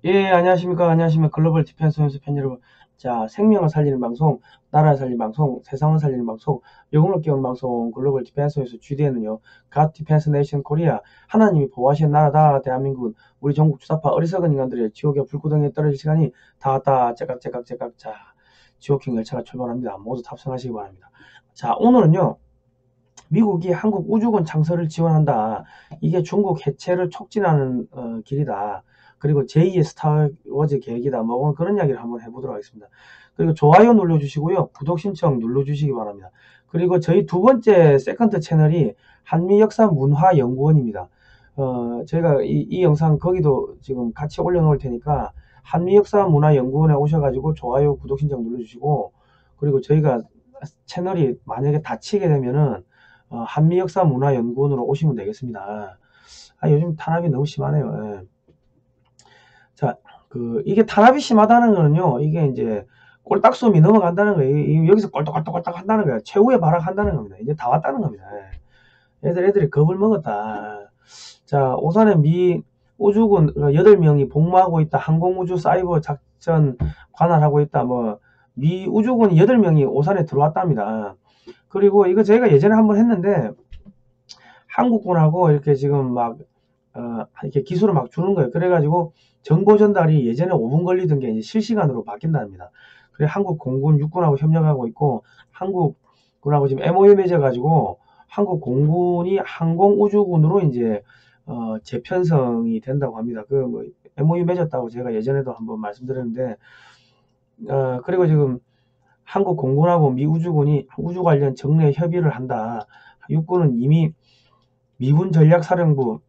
예, 안녕하십니까. 안녕하십니까. 글로벌 디펜스 연수 팬 여러분. 자, 생명을 살리는 방송, 나라를 살리는 방송, 세상을 살리는 방송, 영혼을 깨우는 방송, 글로벌 디펜스 연수 GDN은요, 갓 디펜스 네이션 코리아, 하나님이 보호하신 나라다, 대한민국은 우리 전국 주사파 어리석은 인간들의 지옥의 불구덩이에 떨어질 시간이 다 왔다, 째깍째깍째깍. 자, 지옥행 열차가 출발합니다. 모두 탑승하시기 바랍니다. 자, 오늘은요, 미국이 한국 우주군 창설을 지원한다. 이게 중국 해체를 촉진하는 길이다. 그리고 제2의 스타워즈 계획이다. 뭐 그런 이야기를 한번 해보도록 하겠습니다. 그리고 좋아요 눌러주시고요. 구독 신청 눌러주시기 바랍니다. 그리고 저희 두 번째 세컨드 채널이 한미역사문화연구원입니다. 저희가 이 영상 거기도 지금 같이 올려놓을 테니까 한미역사문화연구원에 오셔가지고 좋아요, 구독 신청 눌러주시고, 그리고 저희가 채널이 만약에 닫히게 되면은 한미역사문화연구원으로 오시면 되겠습니다. 요즘 탄압이 너무 심하네요. 예. 자, 이게 탄압이 심하다는 거는요, 이게 이제 꼴딱솜이 넘어간다는 거예요. 여기서 꼴딱꼴딱꼴딱 한다는 거예요. 최후의 발악한다는 겁니다. 이제 다 왔다는 겁니다. 예. 애들이 겁을 먹었다. 자, 오산에 미 우주군 8명이 복무하고 있다. 항공우주 사이버 작전 관할하고 있다. 미 우주군 8명이 오산에 들어왔답니다. 그리고 이거 저희가 예전에 한번 했는데, 한국군하고 이렇게 지금 이렇게 기술을 막 주는 거예요. 그래가지고 정보 전달이 예전에 5분 걸리던 게 이제 실시간으로 바뀐답니다. 그래 한국 공군 육군하고 협력하고 있고, 한국군하고 지금 MOU 맺어가지고 한국 공군이 항공우주군으로 이제 재편성이 된다고 합니다. MOU 맺었다고 제가 예전에도 한번 말씀드렸는데, 그리고 지금 한국 공군하고 미 우주군이 우주 관련 정례 협의를 한다. 육군은 이미 미군 전략사령부,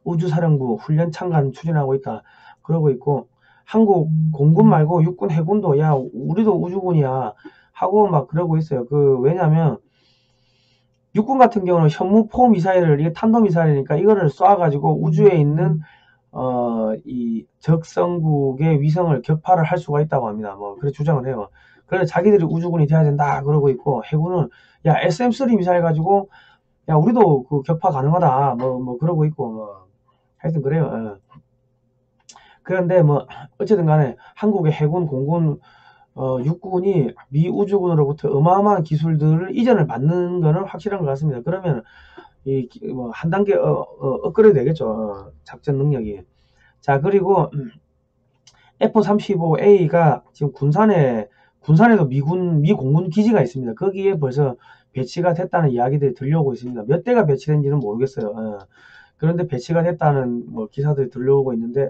우주사령부 훈련 참관 추진하고 있다. 그러고 있고, 한국 공군 말고 육군 해군도 야 우리도 우주군이야 하고 막 그러고 있어요. 왜냐면 육군 같은 경우는 현무포 미사일을, 이게 탄도미사일이니까 이거를 쏴가지고 우주에 있는 이 적성국의 위성을 격파를 할 수가 있다고 합니다. 그래 주장을 해요. 그래서 자기들이 우주군이 돼야 된다 그러고 있고, 해군은 야 SM3 미사일 가지고 야 우리도 그 격파 가능하다 그러고 있고, 하여튼 그래요. 그런데 어쨌든 간에 한국의 해군, 공군, 육군이 미 우주군으로부터 어마어마한 기술들을 이전을 받는 거는 확실한 것 같습니다. 그러면 한 단계 업그레이드 되겠죠. 작전 능력이. 자, 그리고 F-35A가 지금 군산에도 미 공군 기지가 있습니다. 거기에 벌써 배치가 됐다는 이야기들이 들려오고 있습니다. 몇 대가 배치된지는 모르겠어요. 그런데 배치가 됐다는 기사들이 들려오고 있는데,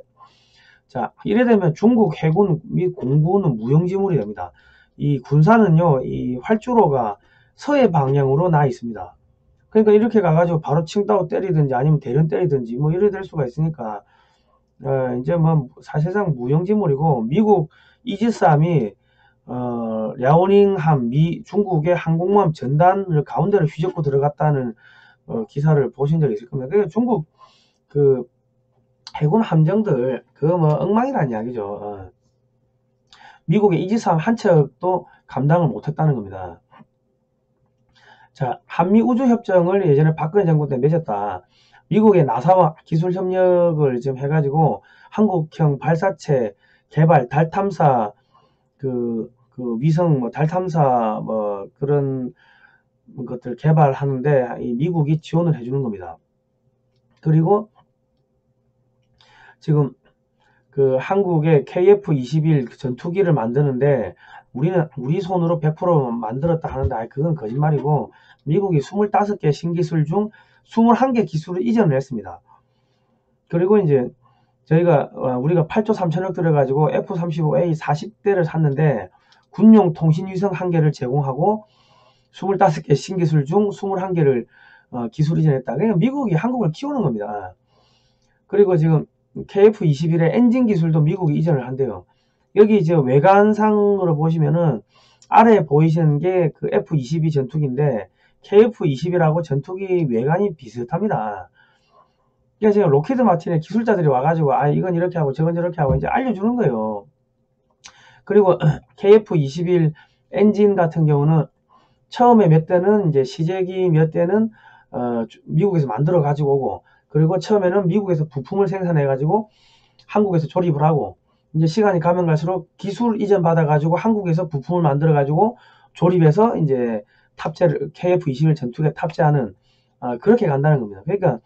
자, 이래 되면 중국 해군 및 공군은 무용지물이 됩니다. 이 군산은요, 이 활주로가 서해 방향으로 나 있습니다. 그러니까 이렇게 가가지고 바로 칭따오 때리든지 아니면 대련 때리든지 이래 될 수가 있으니까, 이제 사실상 무용지물이고, 미국 이지스함이 랴오닝함 중국의 항공모함 전단을 가운데로 휘젓고 들어갔다는 기사를 보신 적이 있을 겁니다. 그러니까 중국 해군 함정들 엉망이라는 이야기죠. 미국의 이지스함 한 척도 감당을 못했다는 겁니다. 자, 한미 우주협정을 예전에 박근혜 정부 때 맺었다. 미국의 나사와 기술 협력을 지금 해가지고 한국형 발사체 개발, 달 탐사, 위성 달 탐사 그런 것들 개발하는데 이 미국이 지원을 해주는 겁니다. 그리고 지금 한국의 KF-21 전투기를 만드는데 우리 손으로 100% 만들었다 하는데 그건 거짓말이고, 미국이 25개 신기술 중 21개 기술을 이전을 했습니다. 그리고 이제 우리가 8조 3천억 들어가지고 F-35A 40대를 샀는데 군용 통신위성 1개를 제공하고 25개 신기술 중 21개를 기술 이전했다. 그러니까 미국이 한국을 키우는 겁니다. 그리고 지금 KF-21의 엔진 기술도 미국이 이전을 한대요. 여기 이제 외관상으로 보시면은 아래에 보이시는 게 그 F-22 전투기인데, KF-21하고 전투기 외관이 비슷합니다. 그러니까 지금 로키드 마틴의 기술자들이 와가지고 이건 이렇게 하고 저건 저렇게 하고 이제 알려주는 거예요. 그리고 KF-21 엔진 같은 경우는 처음에 몇 대는 이제 시제기 몇 대는 미국에서 만들어 가지고 오고, 그리고 처음에는 미국에서 부품을 생산해 가지고 한국에서 조립을 하고, 이제 시간이 가면 갈수록 기술 이전 받아가지고 한국에서 부품을 만들어가지고 조립해서 이제 탑재를, KF-21 전투기에 탑재하는, 그렇게 간다는 겁니다. 그러니까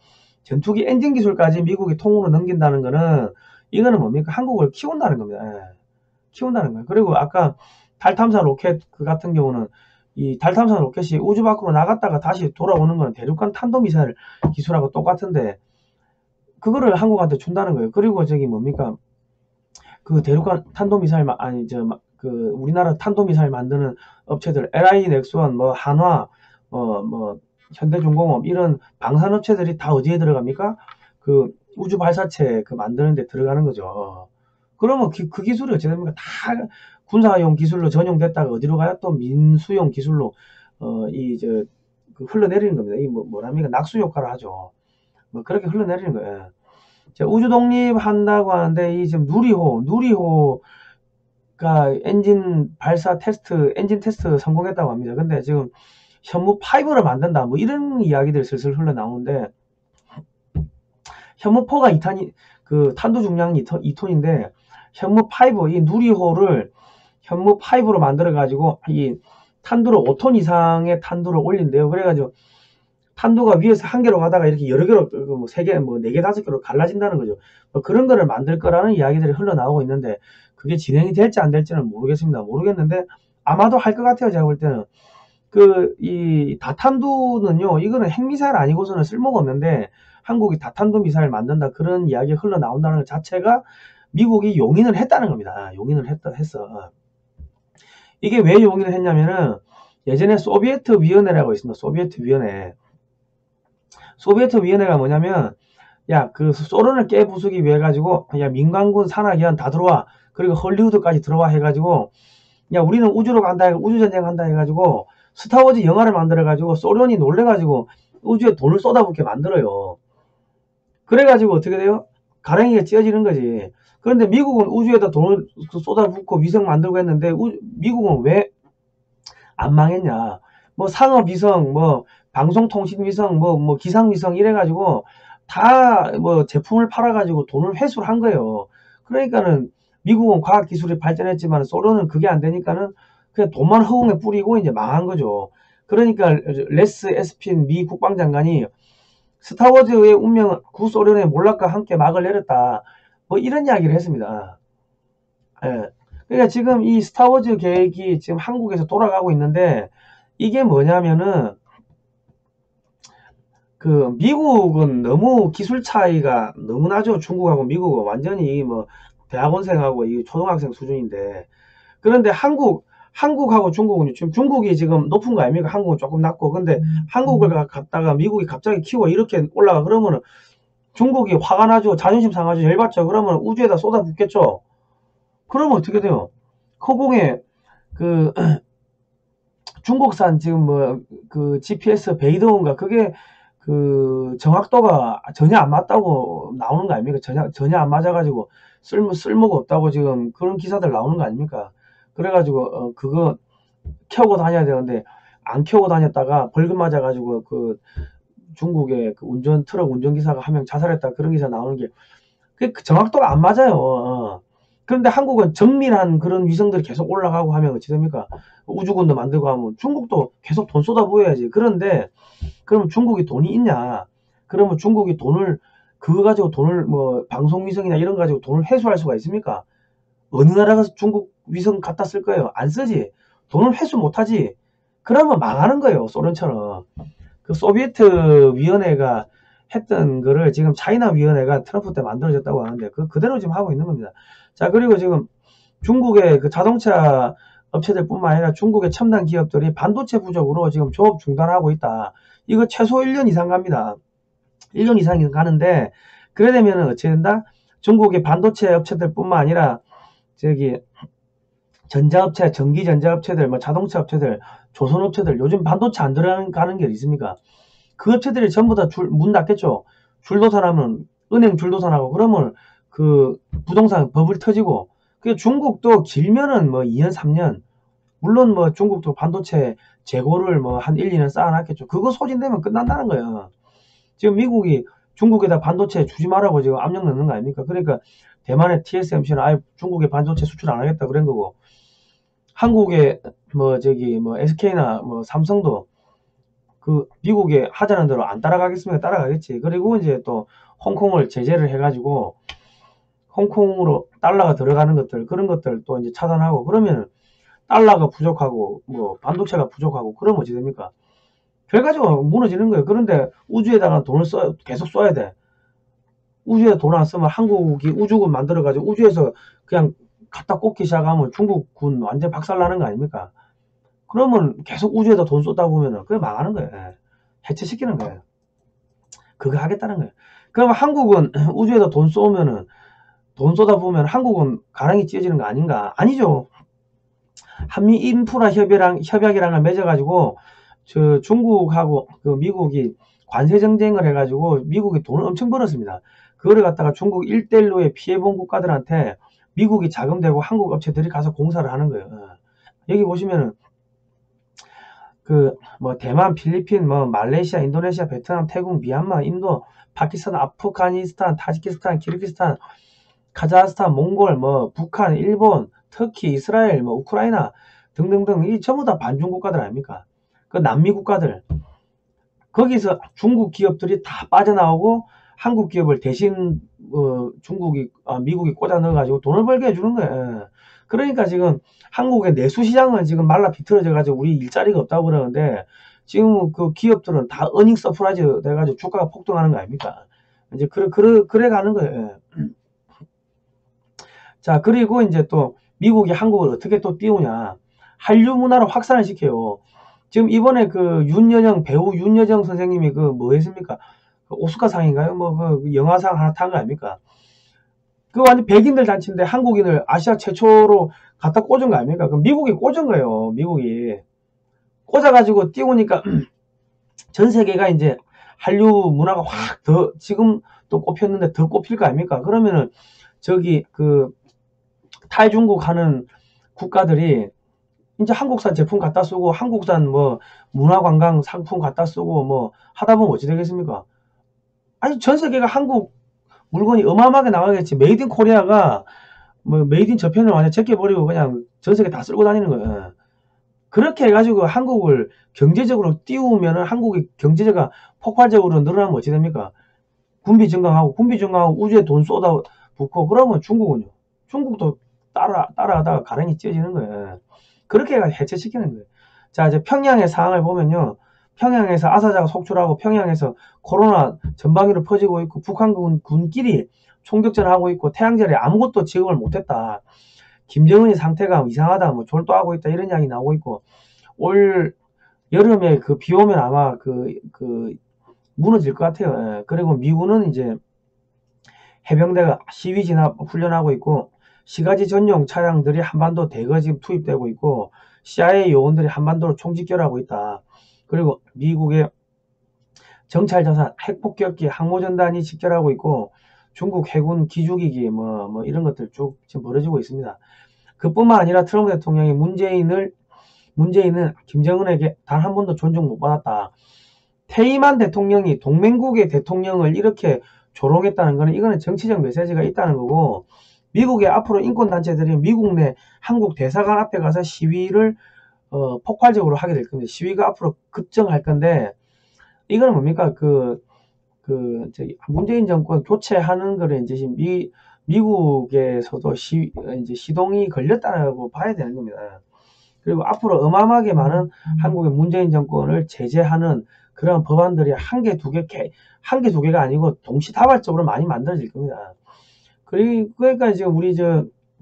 전투기 엔진 기술까지 미국이 통으로 넘긴다는 거는, 이거는 뭡니까? 한국을 키운다는 겁니다. 예. 키운다는 거예요. 그리고 아까 달 탐사 로켓 그 같은 경우는, 이 달 탐사 로켓이 우주 밖으로 나갔다가 다시 돌아오는 거는 대륙간 탄도미사일 기술하고 똑같은데, 그거를 한국한테 준다는 거예요. 그리고 저기 뭡니까? 그 대륙간 탄도미사일, 그 우리나라 탄도미사일 만드는 업체들, LI 넥스원, 뭐 한화, 뭐 현대중공업, 이런 방산업체들이 다 어디에 들어갑니까? 그 우주 발사체 그 만드는 데 들어가는 거죠. 그러면 그 기술이 어찌 됩니까? 다 군사용 기술로 전용됐다가 어디로 가요? 또 민수용 기술로 그 흘러내리는 겁니다. 이 뭐랍니까? 낙수 효과를 하죠. 뭐 그렇게 흘러내리는 거예요. 자, 우주 독립한다고 하는데, 이 지금 누리호가 엔진 발사 테스트, 엔진 테스트 성공했다고 합니다. 근데 지금 현무 5를 만든다, 뭐 이런 이야기들이 슬슬 흘러나오는데, 현무 4가 2톤이, 그 탄도 중량이 2톤인데, 현무 5, 이 누리호를 현무 5로 만들어가지고, 이 탄두를 5톤 이상의 탄두를 올린대요. 그래가지고, 탄두가 위에서 한 개로 가다가 이렇게 여러 개로, 뭐 3개, 뭐 4개, 5개로 갈라진다는 거죠. 뭐 그런 거를 만들 거라는 이야기들이 흘러나오고 있는데, 그게 진행이 될지 안 될지는 모르겠습니다. 모르겠는데, 아마도 할 것 같아요. 제가 볼 때는. 이 다탄두는요, 이거는 핵미사일 아니고서는 쓸모가 없는데, 한국이 다탄두 미사일 만든다, 그런 이야기가 흘러나온다는 것 자체가 미국이 용인을 했다는 겁니다. 용인을 했어. 이게 왜 용인을 했냐면은, 예전에 소비에트 위원회라고 있습니다. 소비에트 위원회. 소비에트 위원회가 뭐냐면, 야, 그 소련을 깨부수기 위해 가지고, 야, 민간군 산하기관 다 들어와. 그리고 헐리우드까지 들어와 해가지고, 야, 우리는 우주로 간다, 우주전쟁 한다 해가지고, 스타워즈 영화를 만들어가지고, 소련이 놀래가지고, 우주에 돈을 쏟아붓게 만들어요. 그래가지고 어떻게 돼요? 가랭이가 찢어지는 거지. 그런데 미국은 우주에다 돈을 쏟아붓고 위성 만들고 했는데, 미국은 왜 안 망했냐? 뭐 상업위성, 뭐 방송통신위성, 뭐 기상위성 이래가지고 다 뭐 제품을 팔아가지고 돈을 회수를 한 거예요. 그러니까는 미국은 과학기술이 발전했지만 소련은 그게 안 되니까는 그냥 돈만 허공에 뿌리고 이제 망한 거죠. 그러니까 레스 에스핀 미 국방장관이 스타워즈의 운명은 구소련의 몰락과 함께 막을 내렸다, 뭐 이런 이야기를 했습니다. 예. 그러니까 지금 이 스타워즈 계획이 지금 한국에서 돌아가고 있는데, 이게 뭐냐면은, 그 미국은 너무 기술 차이가 너무 나죠. 중국하고 미국은 완전히 뭐 대학원생하고 이 초등학생 수준인데, 그런데 한국하고 중국은 지금 중국이 지금 높은 거 아닙니까? 한국은 조금 낮고. 근데 한국을 갔다가 미국이 갑자기 키워 이렇게 올라가 그러면은 중국이 화가 나죠. 자존심 상하죠. 열받죠. 그러면 우주에다 쏟아붓겠죠. 그러면 어떻게 돼요? 허공에 그 중국산 지금 뭐 그 GPS 베이더인가, 그게 그 정확도가 전혀 안 맞다고 나오는 거 아닙니까? 전혀 안 맞아가지고 쓸모가 없다고 지금 그런 기사들 나오는 거 아닙니까? 그래가지고 그거 켜고 다녀야 되는데 안 켜고 다녔다가 벌금 맞아가지고 그 중국의 그 트럭 운전기사가 한 명 자살했다, 그런 기사 나오는 게, 그 정확도가 안 맞아요. 그런데 한국은 정밀한 그런 위성들이 계속 올라가고 하면 어찌 됩니까? 우주군도 만들고 하면 중국도 계속 돈 쏟아부어야지. 그런데 그러면 중국이 돈이 있냐? 그러면 중국이 그거 가지고 돈을 뭐 방송위성이나 이런 거 가지고 돈을 회수할 수가 있습니까? 어느 나라가 중국 위성 갖다 쓸 거예요? 안 쓰지. 돈을 회수 못하지. 그러면 망하는 거예요. 소련처럼. 그 소비에트 위원회가 했던 거를 지금 차이나 위원회가 트럼프 때 만들어졌다고 하는데, 그대로 지금 하고 있는 겁니다. 자, 그리고 지금 중국의 그 자동차 업체들 뿐만 아니라 중국의 첨단 기업들이 반도체 부족으로 지금 조업 중단하고 있다. 이거 최소 1년 이상 갑니다. 1년 이상 가는데, 그래 되면은 어찌 된다? 중국의 반도체 업체들 뿐만 아니라 저기 전자업체, 전기전자업체들, 뭐 자동차 업체들, 조선업체들, 요즘 반도체 안 들어가는 게 있습니까? 그 업체들이 전부 다 문 닫겠죠. 줄도산하면 은행 줄도산하고, 그러면 그 부동산 버블 터지고. 그 중국도 길면은 뭐 2년 3년, 물론 뭐 중국도 반도체 재고를 뭐 한 1, 2년 쌓아놨겠죠. 그거 소진되면 끝난다는 거예요. 지금 미국이 중국에다 반도체 주지 말라고 지금 압력 넣는 거 아닙니까? 그러니까 대만의 TSMC는 아예 중국에 반도체 수출 안 하겠다 그런 거고, 한국의 뭐 SK나 뭐 삼성도 그 미국에 하자는 대로 안 따라가겠습니까? 따라가겠지. 그리고 이제 또 홍콩을 제재를 해가지고 홍콩으로 달러가 들어가는 것들, 그런 것들 또 이제 차단하고, 그러면 달러가 부족하고 뭐 반도체가 부족하고 그러면 어찌 됩니까? 결과적으로 무너지는 거예요. 그런데 우주에다가 돈을 계속 써야 돼. 우주에 돈 안 쓰면 한국이 우주군 만들어가지고 우주에서 그냥 갖다 꽂기 시작하면 중국군 완전 박살나는 거 아닙니까? 그러면 계속 우주에다 돈 쏟다 보면은 그게 망하는 거예요. 예. 해체시키는 거예요. 그거 하겠다는 거예요. 그럼 한국은 우주에다 돈 쏘면은, 돈 쏟아 보면 한국은 가랑이 찢어지는 거 아닌가? 아니죠. 한미 인프라 협약이랑을 맺어가지고 저 중국하고 그 미국이 관세 정쟁을 해가지고 미국이 돈을 엄청 벌었습니다. 그거를 갖다가 중국 1대1로에 피해본 국가들한테 미국이 자금대고 한국 업체들이 가서 공사를 하는 거예요. 여기 보시면은 그 뭐 대만, 필리핀, 뭐 말레이시아, 인도네시아, 베트남, 태국, 미얀마, 인도, 파키스탄, 아프가니스탄, 타지키스탄, 키르기스탄, 카자흐스탄, 몽골, 뭐 북한, 일본, 터키, 이스라엘, 뭐 우크라이나 등등등, 이 전부 다 반중 국가들 아닙니까? 그 남미 국가들, 거기서 중국 기업들이 다 빠져나오고 한국 기업을 대신 미국이 꽂아 넣어가지고 돈을 벌게 해주는 거예요. 그러니까 지금 한국의 내수 시장은 지금 말라 비틀어져 가지고 우리 일자리가 없다고 그러는데, 지금 그 기업들은 다 어닝 서프라이즈 돼가지고 주가가 폭등하는 거 아닙니까? 이제 그래 가는 거예요. 자, 그리고 이제 또 미국이 한국을 어떻게 또 띄우냐. 한류 문화를 확산을 시켜요. 지금 이번에 그 배우 윤여정 선생님이 그 뭐 했습니까? 그 오스카상인가요? 뭐 그 영화상 하나 탄 거 아닙니까? 그 완전 백인들 잔치인데 한국인을 아시아 최초로 갖다 꽂은 거 아닙니까? 그 미국이 꽂은 거예요. 미국이 꽂아가지고 띄우니까 전 세계가 이제 한류 문화가 확 더 지금 또 꼽혔는데 더 꼽힐 거 아닙니까? 그러면은 저기 그 탈중국 하는 국가들이 이제 한국산 제품 갖다 쓰고 한국산 뭐 문화관광 상품 갖다 쓰고 뭐 하다 보면 어찌 되겠습니까? 아니 전 세계가 한국 물건이 어마어마하게 나가겠지. 메이드 인 코리아가 뭐 메이드 인 저편을 완전 제껴버리고 그냥 전 세계 다 쓸고 다니는 거예요. 그렇게 해가지고 한국을 경제적으로 띄우면은 한국의 경제가 폭발적으로 늘어나면 어찌 됩니까? 군비 증강하고 우주에 돈 쏟아 붓고 그러면 중국은요. 중국도 따라가다가 가랑이 찢어지는 거예요. 그렇게 해체시키는 거예요. 자, 이제 평양의 상황을 보면요. 평양에서 아사자가 속출하고 평양에서 코로나 전방위로 퍼지고 있고 북한군 군끼리 총격전을 하고 있고 태양절에 아무것도 지급을 못했다. 김정은이 상태가 이상하다. 뭐 졸도하고 있다. 이런 이야기 나오고 있고 올 여름에 그 비 오면 아마 무너질 것 같아요. 예. 그리고 미군은 이제 해병대가 시위 진압 훈련하고 있고 시가지 전용 차량들이 한반도 대거 지금 투입되고 있고 CIA 요원들이 한반도로 총집결하고 있다. 그리고 미국의 정찰자산, 핵폭격기, 항모전단이 집결하고 있고 중국 해군 기주기기 뭐 이런 것들 쭉 지금 벌어지고 있습니다. 그뿐만 아니라 트럼프 대통령이 문재인은 김정은에게 단 한 번도 존중 못 받았다. 퇴임한 대통령이 동맹국의 대통령을 이렇게 조롱했다는 거는 이거는 정치적 메시지가 있다는 거고, 미국의 앞으로 인권단체들이 미국 내 한국 대사관 앞에 가서 시위를 폭발적으로 하게 될 겁니다. 시위가 앞으로 급증할 건데, 이거는 뭡니까? 문재인 정권 교체하는 거를 이제 미국에서도 이제 시동이 걸렸다고 봐야 되는 겁니다. 그리고 앞으로 어마어마하게 많은 한국의 문재인 정권을 제재하는 그런 법안들이 한 개, 두 개가 아니고 동시다발적으로 많이 만들어질 겁니다. 그러니까 지금 우리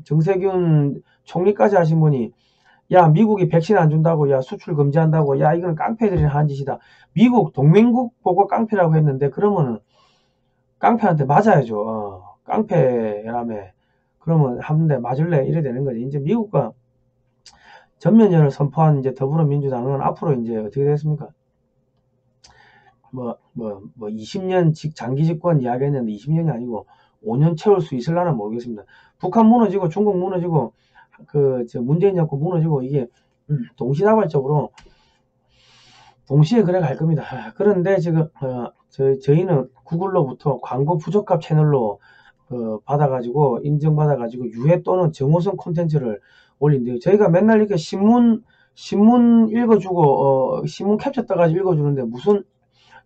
정세균 총리까지 하신 분이, 야, 미국이 백신 안 준다고, 야, 수출 금지한다고, 야, 이거는 깡패들이 하는 짓이다. 미국 동맹국 보고 깡패라고 했는데, 그러면은 깡패한테 맞아야죠. 깡패라며. 그러면 한 대 맞을래? 이래 되는 거지. 이제 미국과 전면전을 선포한 이제 더불어민주당은 앞으로 이제 어떻게 됐습니까? 20년 장기 집권 이야기 했는데 20년이 아니고 5년 채울 수 있을라나 모르겠습니다. 북한 무너지고 중국 무너지고 문재인 정권 무너지고 이게 동시다발적으로 동시에 그래 갈 겁니다. 그런데 지금 저희는 구글로부터 광고 부적합 채널로 받아가지고 인정받아가지고 유해 또는 정호성 콘텐츠를 올린대요. 저희가 맨날 이렇게 신문 읽어주고 신문 캡처 떠가지고 읽어주는데 무슨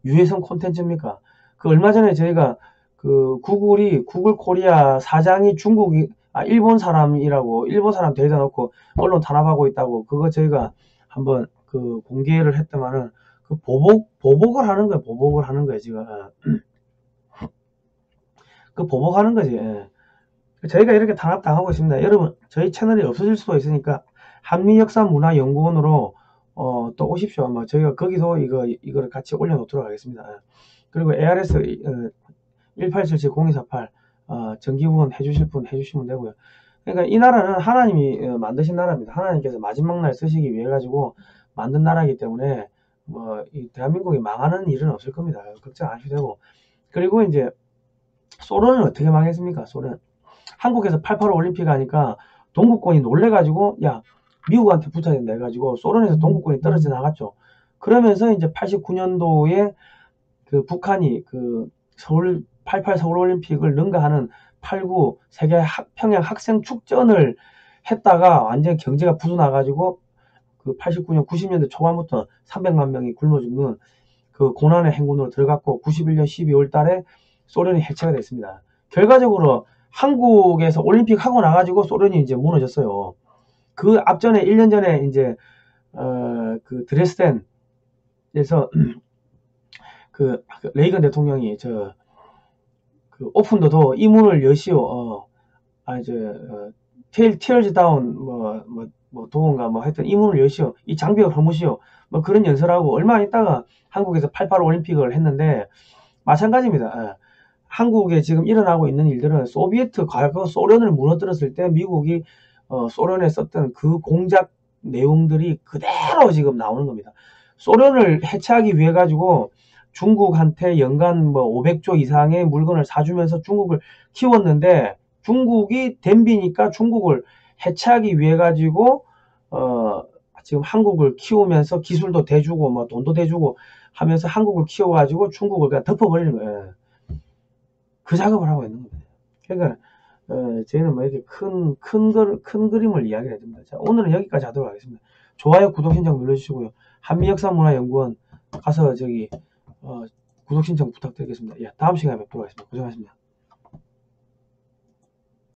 유해성 콘텐츠입니까? 그 얼마 전에 저희가 그 구글 코리아 사장이 일본 사람이라고 일본 사람 데려다 놓고 언론 탄압하고 있다고 그거 저희가 한번 그 공개를 했더만은 그 보복을 하는 거예요. 보복을 하는 거예요, 지금. 그 보복하는 거지. 예. 저희가 이렇게 탄압당하고 있습니다. 여러분, 저희 채널이 없어질 수도 있으니까 한미역사문화연구원으로 또 오십시오. 아마 저희가 거기도 이거를 같이 올려놓도록 하겠습니다. 그리고 ARS 1877-0248 정기후원 해주실 분 해주시면 되고요. 그러니까 이 나라는 하나님이 만드신 나라입니다. 하나님께서 마지막 날 쓰시기 위해 가지고 만든 나라이기 때문에 뭐 이 대한민국이 망하는 일은 없을 겁니다. 걱정 안 하셔도 되고. 그리고 이제 소련은 어떻게 망했습니까? 소련. 한국에서 88 올림픽 하니까 동구권이 놀래가지고 야 미국한테 붙어야 된다 해가지고 소련에서 동구권이 떨어져 나갔죠. 그러면서 이제 89년도에 그 북한이 그 88 서울 올림픽을 능가하는 89 세계 평양 학생 축전을 했다가 완전 경제가 부도나가지고 그 89년 90년대 초반부터 300만 명이 굶어 죽는 그 고난의 행군으로 들어갔고 91년 12월 달에 소련이 해체가 됐습니다. 결과적으로 한국에서 올림픽 하고 나가지고 소련이 이제 무너졌어요. 그 앞전에 1년 전에 이제 그 드레스덴에서 그 레이건 대통령이 그 오픈더도 이 문을 여시오. tears down 뭐 도움가 뭐 하여튼 이 문을 여시오. 이 장벽을 허무시오. 뭐 그런 연설하고 얼마 안 있다가 한국에서 88 올림픽을 했는데 마찬가지입니다. 한국에 지금 일어나고 있는 일들은 소비에트 과거 소련을 무너뜨렸을 때 미국이 소련에 썼던 그 공작 내용들이 그대로 지금 나오는 겁니다. 소련을 해체하기 위해 가지고 중국한테 연간 뭐 500조 이상의 물건을 사주면서 중국을 키웠는데 중국이 덤비니까 중국을 해체하기 위해 가지고 지금 한국을 키우면서 기술도 대주고 뭐 돈도 대주고 하면서 한국을 키워가지고 중국을 그냥 덮어버리는 거예요. 그 작업을 하고 있는 겁니다. 그러니까 저희는 뭐 이렇게 큰 그림을 이야기해야 됩니다. 자, 오늘은 여기까지 하도록 하겠습니다. 좋아요, 구독 신청 눌러주시고요. 한미역사문화연구원 가서 구독 신청 부탁드리겠습니다. 예, 다음 시간에 뵙도록 하겠습니다. 고생하셨습니다.